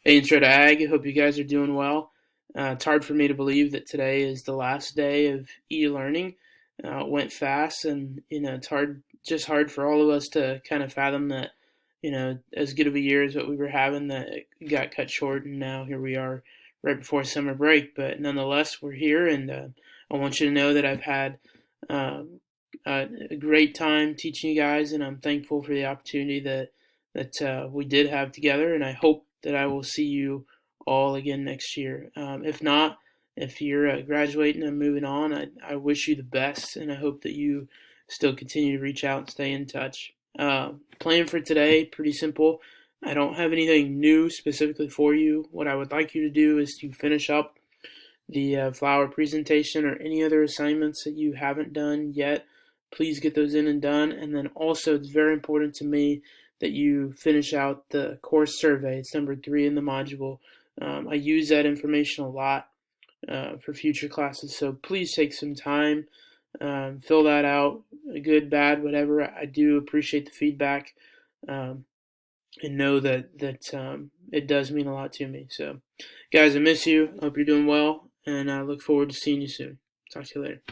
Hey, Intro to Ag. Hope you guys are doing well. It's hard for me to believe that today is the last day of e-learning. It went fast, and it's hard for all of us to kind of fathom that, as good of a year as what we were having, that it got cut short, and now here we are, right before summer break. But nonetheless, we're here, and I want you to know that I've had um, a great time teaching you guys, and I'm thankful for the opportunity that we did have together, and I hope that I will see you all again next year. If not, if you're graduating and moving on, I wish you the best, and I hope that you still continue to reach out and stay in touch. Plan for today, pretty simple. I don't have anything new specifically for you. What I would like you to do is to finish up the flower presentation or any other assignments that you haven't done yet. Please get those in and done. And then also, it's very important to me that you finish out the course survey. It's number 3 in the module. I use that information a lot for future classes, so please take some time, fill that out, good, bad, whatever. I do appreciate the feedback, um, and know that it does mean a lot to me. So, guys, I miss you. Hope you're doing well, and I look forward to seeing you soon. Talk to you later.